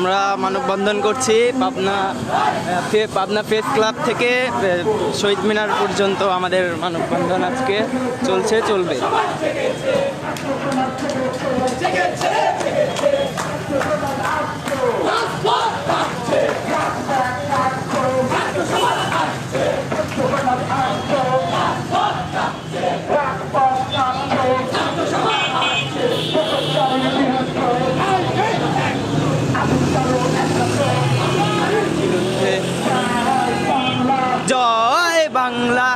আমরা মানববন্ধন করছি পাবনা প্রেস ক্লাব থেকে শহীদ মিনার পর্যন্ত আমাদের মানববন্ধন আজকে চলবে। জয় বাংলা,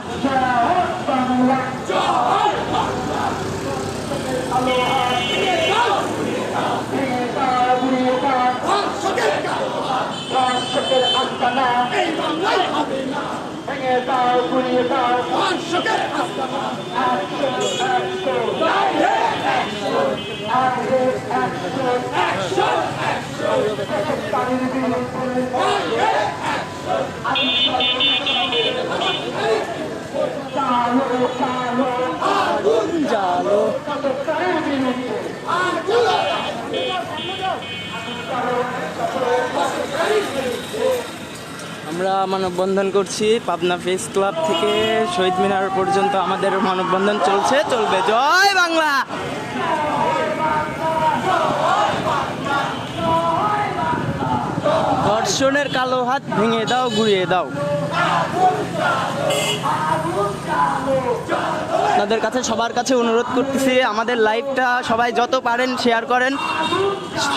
আগুন জ্বালো। আমরা মানববন্ধন করছি পাবনা প্রেস ক্লাব থেকে শহীদ মিনার পর্যন্ত আমাদের মানববন্ধন চলবে। জয় বাংলা। ধর্ষণের কালো হাত ভেঙে দাও, গুঁড়িয়ে দাও। আপনাদের কাছে সবার কাছে অনুরোধ করতেছি, আমাদের লাইভটা সবাই যত পারেন শেয়ার করেন,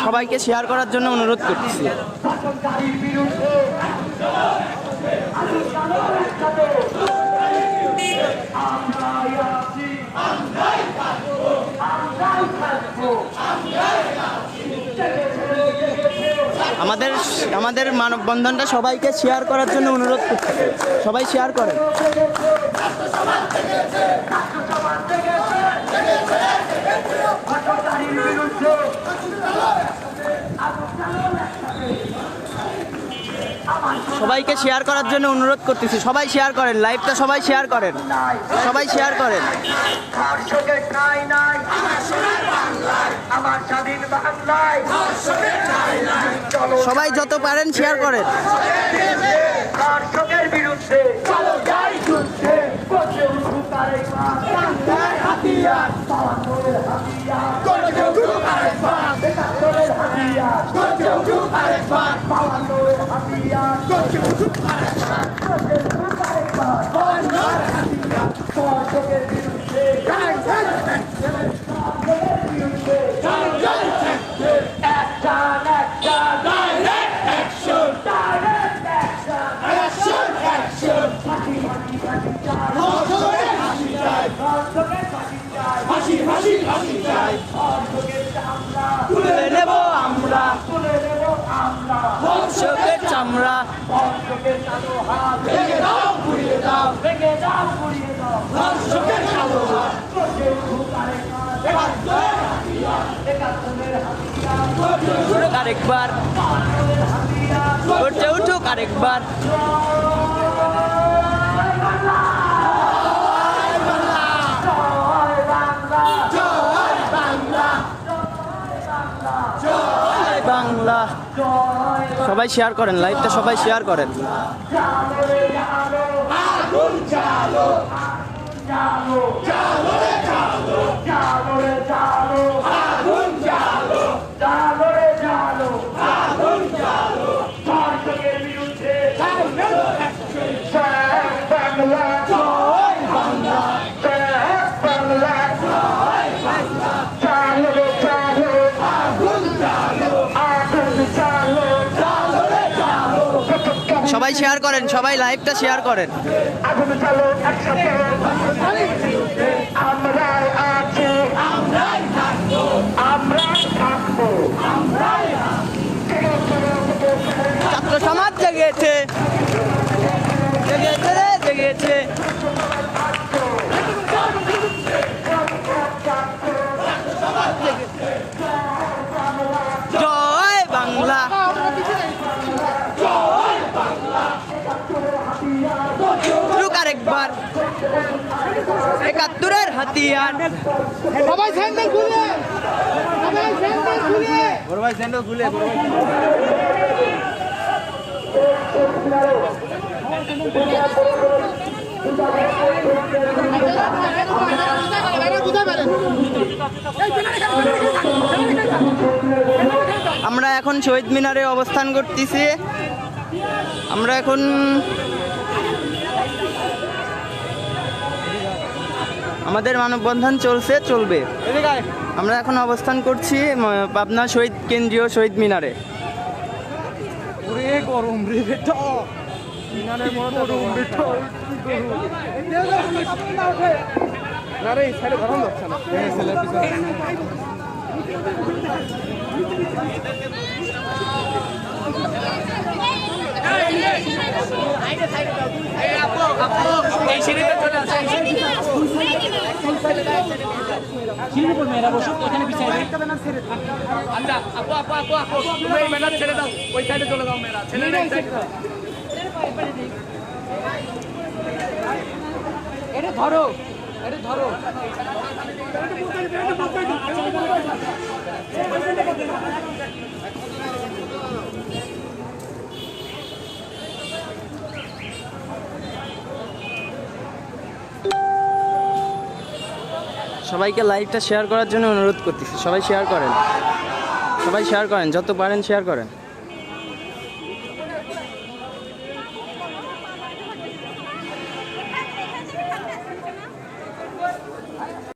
সবাইকে শেয়ার করার জন্য অনুরোধ করতেছি। আমাদের মানববন্ধনটা সবাইকে শেয়ার করার জন্য অনুরোধ করছি, সবাই শেয়ার করেন। সবাইকে শেয়ার করার জন্য অনুরোধ করতেছি, সবাই শেয়ার করেন, লাইভটা সবাই শেয়ার করেন, সবাই শেয়ার করেন। সবাই যত পারেন শেয়ার করেন। তুলে নেব আমরা ধর্ষকের চামড়া, আরেকবার উঠুক আরেকবার। বাংলা, সবাই শেয়ার করেন, লাইভটা সবাই শেয়ার করেন। সবাই শেয়ার করেন, সবাই লাইভটা শেয়ার করেন। ছাত্র সমাজ জেগেছে, জেগেছে। জয় বাংলা, আরেকবার 71-এর হাতিয়ার। সবাই স্যান্ডেল খুলে, সবাই স্যান্ডেল বড় ভাই স্যান্ডেল খুলে আমরা এখন শহীদ মিনারে অবস্থান করতেছি। আমরা এখন আমাদের মানববন্ধন চলবে। আমরা এখন অবস্থান করছি পাবনা শহীদ কেন্দ্রীয় শহীদ মিনারে। গরম রে বেটা, মিনারের গরম বেটা, না রে সাইডে গরম লাগছে না। ছেলের পিছনে ধরো সবাইকে লাইভটা শেয়ার করার জন্য অনুরোধ করতেছি। সবাই শেয়ার করেন, যত পারেন শেয়ার করেন।